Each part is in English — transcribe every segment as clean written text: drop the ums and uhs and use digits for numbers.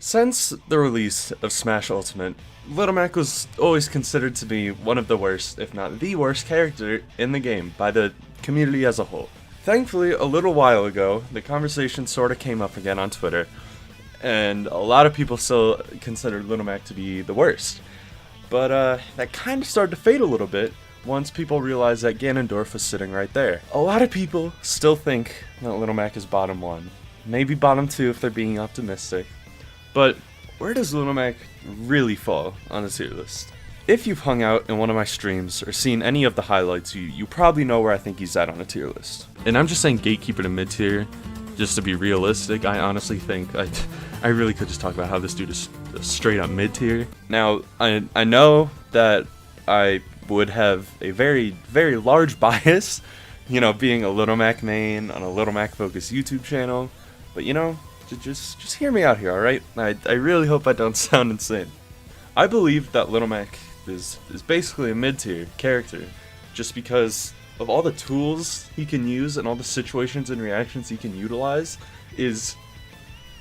Since the release of Smash Ultimate, Little Mac was always considered to be one of the worst, if not the worst character in the game by the community as a whole. Thankfully, a little while ago, the conversation sorta came up again on Twitter, and a lot of people still considered Little Mac to be the worst. But that kind of started to fade a little bit once people realized that Ganondorf was sitting right there. A lot of people still think that Little Mac is bottom 1, maybe bottom 2 if they're being optimistic. But where does Little Mac really fall on the tier list? If you've hung out in one of my streams or seen any of the highlights, you probably know where I think he's at on a tier list. And I'm just saying gatekeeper to mid tier, just to be realistic. I honestly think I really could just talk about how this dude is straight up mid tier. Now, I know that I would have a very, very large bias, being a Little Mac main on a Little Mac focused YouTube channel, but just hear me out here, alright? I really hope I don't sound insane. I believe that Little Mac is basically a mid-tier character, just because of all the tools he can use and all the situations and reactions he can utilize is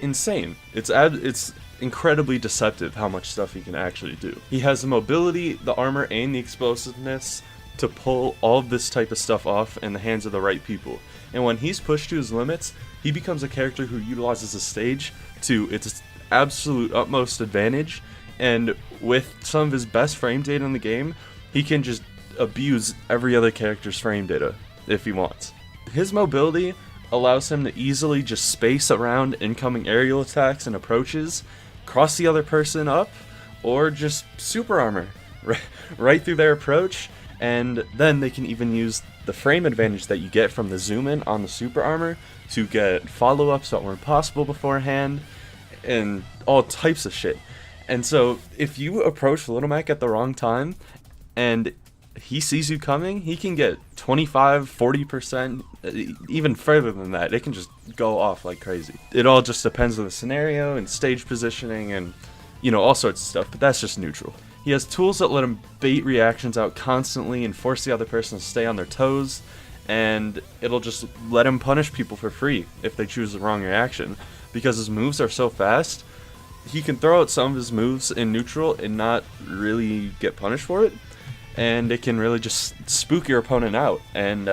insane. It's incredibly deceptive how much stuff he can actually do. He has the mobility, the armor, and the explosiveness to pull all of this type of stuff off in the hands of the right people. And when he's pushed to his limits, he becomes a character who utilizes the stage to its absolute utmost advantage, and with some of his best frame data in the game, he can just abuse every other character's frame data if he wants. His mobility allows him to easily just space around incoming aerial attacks and approaches, cross the other person up, or just super armor right through their approach, and then they can even use the frame advantage that you get from the zoom in on the super armor to get follow-ups that weren't possible beforehand, and all types of shit. And so, if you approach Little Mac at the wrong time, and he sees you coming, he can get 25, 40%, even further than that. It can just go off like crazy. It all just depends on the scenario and stage positioning and, all sorts of stuff, but that's just neutral. He has tools that let him bait reactions out constantly and force the other person to stay on their toes, and it'll just let him punish people for free if they choose the wrong reaction. Because his moves are so fast, he can throw out some of his moves in neutral and not really get punished for it, and it can really just spook your opponent out and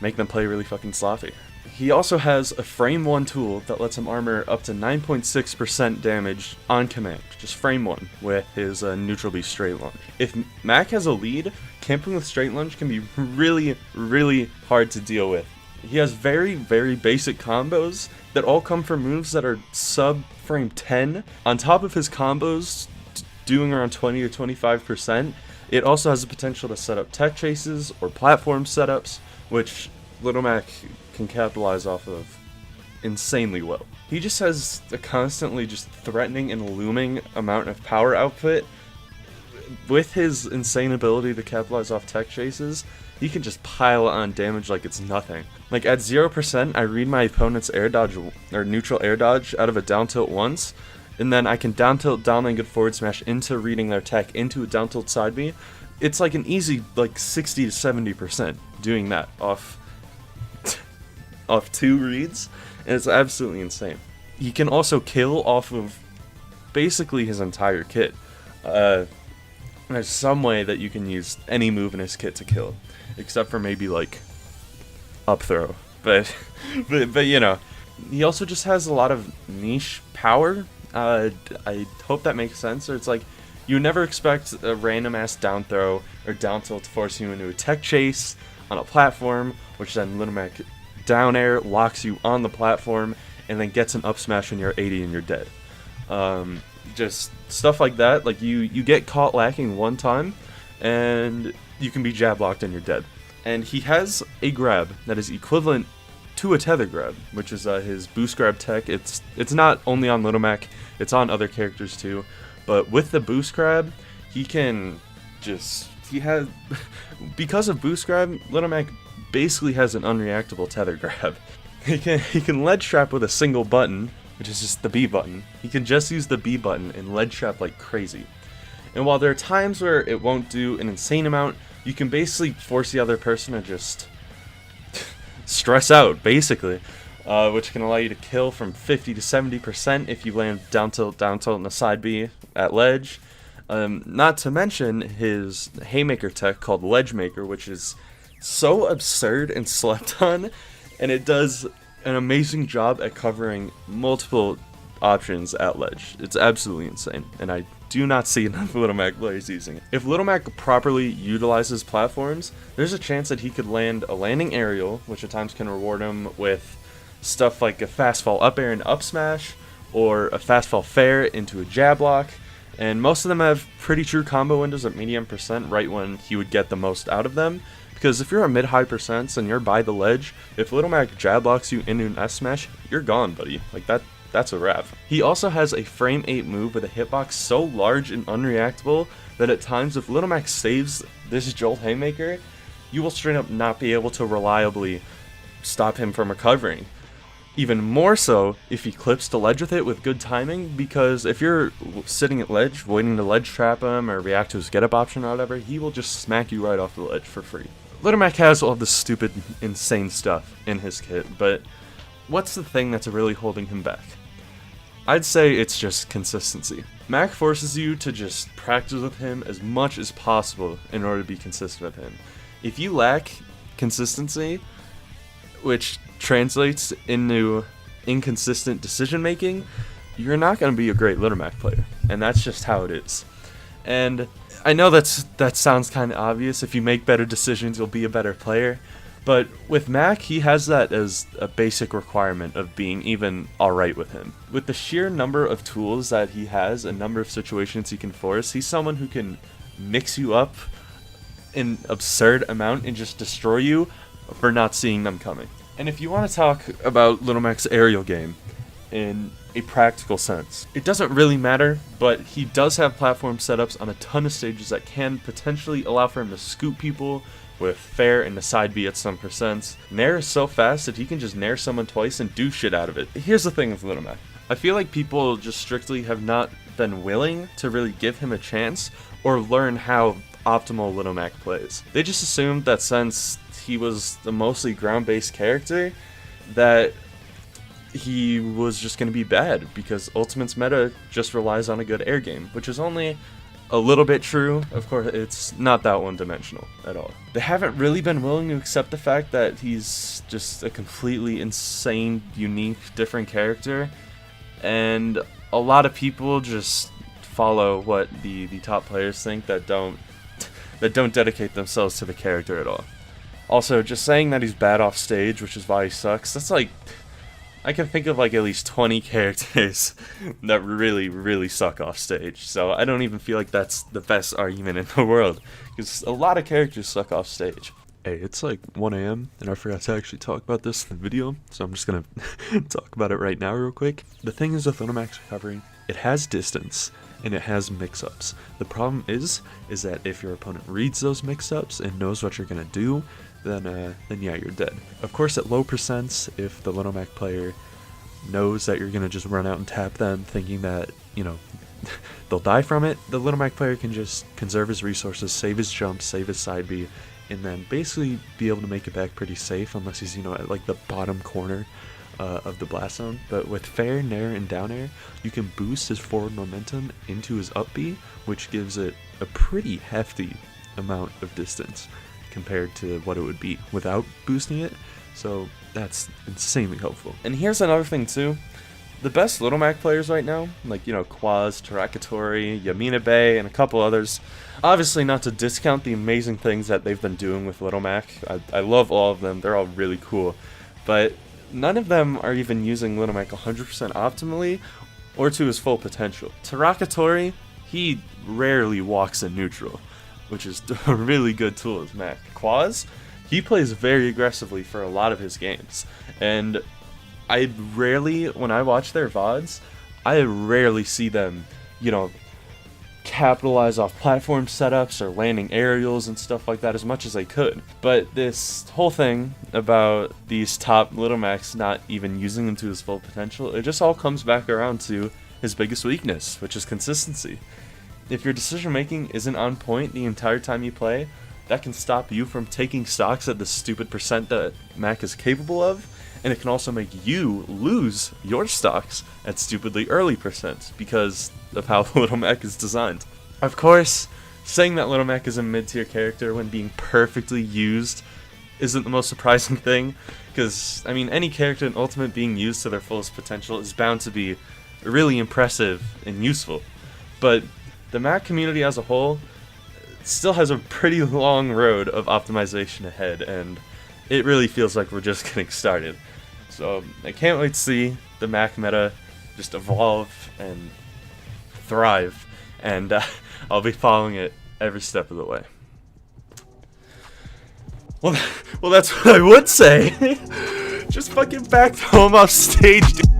make them play really fucking sloppy. He also has a frame 1 tool that lets him armor up to 9.6% damage on command, just frame 1, with his neutral B straight launch. If Mac has a lead, camping with straight launch can be really, really hard to deal with. He has very, very basic combos that all come from moves that are sub frame 10. On top of his combos doing around 20 to 25%, it also has the potential to set up tech chases or platform setups, which Little Mac can capitalize off of insanely well. He just has a constantly just threatening and looming amount of power output. With his insane ability to capitalize off tech chases, he can just pile on damage like it's nothing. Like at 0%, I read my opponent's air dodge or neutral air dodge out of a down tilt once, and then I can down tilt, down lane, good forward smash into reading their tech into a down tilt side B. It's like an easy 60 to 70% doing that off 2 reads, and it's absolutely insane. He can also kill off of basically his entire kit. There's some way that you can use any move in his kit to kill, except for maybe up throw. But he also just has a lot of niche power. I hope that makes sense. Or it's like you never expect a random ass down throw or down tilt to force you into a tech chase on a platform, which then Little Mac down air locks you on the platform and then gets an up smash when you're 80 and you're dead. Just stuff like that. Like you get caught lacking one time and you can be jab locked and you're dead. And he has a grab that is equivalent to a tether grab, which is his boost grab tech. It's not only on Little Mac, it's on other characters too. But with the boost grab, because of boost grab, Little Mac basically has an unreactable tether grab. He can ledge trap with a single button, which is just the B button. He can just use the B button and ledge trap like crazy. And while there are times where it won't do an insane amount, you can basically force the other person to just stress out, basically. which can allow you to kill from 50 to 70% if you land down tilt, and a side B at ledge. Not to mention his haymaker tech called Ledge Maker, which is so absurd and slept on, and it does an amazing job at covering multiple options at ledge. It's absolutely insane, and I do not see enough Little Mac players using it. If Little Mac properly utilizes platforms, there's a chance that he could land a landing aerial, which at times can reward him with stuff like a fast fall up air and up smash, or a fast fall fair into a jab lock, and most of them have pretty true combo windows at medium percent right when he would get the most out of them. Because if you're a mid-high percents and you're by the ledge, if Little Mac jab locks you into an S smash, you're gone, buddy. Like that's a wrap. He also has a frame 8 move with a hitbox so large and unreactable that at times if Little Mac saves this Jolt Haymaker, you will straight up not be able to reliably stop him from recovering. Even more so if he clips to ledge with it with good timing, because if you're sitting at ledge, waiting to ledge trap him or react to his get up option or whatever, he will just smack you right off the ledge for free. Little Mac has all this stupid, insane stuff in his kit, but what's the thing that's really holding him back? I'd say it's just consistency. Mac forces you to just practice with him as much as possible in order to be consistent with him. If you lack consistency, which translates into inconsistent decision making, you're not going to be a great Little Mac player, and that's just how it is. And I know that sounds kind of obvious. If you make better decisions, you'll be a better player. But with Mac, he has that as a basic requirement of being even alright with him. With the sheer number of tools that he has, a number of situations he can force, he's someone who can mix you up in absurd amount and just destroy you for not seeing them coming. And if you want to talk about Little Mac's aerial game in a practical sense, it doesn't really matter, but he does have platform setups on a ton of stages that can potentially allow for him to scoop people with fair and the side B at some percents. Nair is so fast that he can just nair someone twice and do shit out of it. Here's the thing with Little Mac. I feel like people just strictly have not been willing to really give him a chance or learn how optimal Little Mac plays. They just assumed that since he was a mostly ground-based character, that he was just going to be bad, because Ultimate's meta just relies on a good air game, which is only a little bit true. Of course, it's not that one-dimensional at all. They haven't really been willing to accept the fact that he's just a completely insane, unique, different character, and a lot of people just follow what the top players think that don't dedicate themselves to the character at all. Also, just saying that he's bad off stage, which is why he sucks, that's like, I can think of like at least 20 characters that really, really suck off stage. So I don't even feel like that's the best argument in the world, because a lot of characters suck off stage. Hey, it's like 1 a.m. and I forgot to actually talk about this in the video, so I'm just gonna talk about it right now real quick. The thing is with Little Mac's recovery, it has distance and it has mix-ups. The problem is that if your opponent reads those mix-ups and knows what you're gonna do, then yeah, you're dead. Of course, at low percents, if the Little Mac player knows that you're gonna just run out and tap them thinking that, you know, they'll die from it, the Little Mac player can just conserve his resources, save his jump, save his side B, and then basically be able to make it back pretty safe, unless he's, you know, at like the bottom corner of the blast zone. But with fair, nair, and down air, you can boost his forward momentum into his up B, which gives it a pretty hefty amount of distance compared to what it would be without boosting it. So that's insanely helpful. And here's another thing too. The best Little Mac players right now, like, you know, Quaz, Terakatori, Yamina Bay, and a couple others, obviously not to discount the amazing things that they've been doing with Little Mac. I love all of them. They're all really cool. But none of them are even using Little Mac 100% optimally or to his full potential. Terakatori, he rarely walks in neutral, which is a really good tool as Mac. Quaz, he plays very aggressively for a lot of his games, and when I watch their VODs, I rarely see them, you know, capitalize off platform setups or landing aerials and stuff like that as much as they could. But this whole thing about these top Little Macs not even using them to his full potential, it just all comes back around to his biggest weakness, which is consistency. If your decision making isn't on point the entire time you play, that can stop you from taking stocks at the stupid percent that Mac is capable of, and then basically be able to make it back pretty safe unless he's, you know, at like the bottom corner of the blast zone. But with fair, nair, and down air, you can boost his forward momentum into his up B, which gives it a pretty hefty amount of distance compared to what it would be without boosting it. So and it can also make you lose your stocks at stupidly early percent because of how Little Mac is designed. Of course, saying that Little Mac is a mid-tier character when being perfectly used isn't the most surprising thing, because, I mean, any character in Ultimate being used to their fullest potential is bound to be really impressive and useful. But the Mac community as a whole still has a pretty long road of optimization ahead, and it really feels like we're just getting started. So I can't wait to see the Mac meta just evolve and thrive, and I'll be following it every step of the way. Well, that's what I would say. Just fucking back home off stage, dude.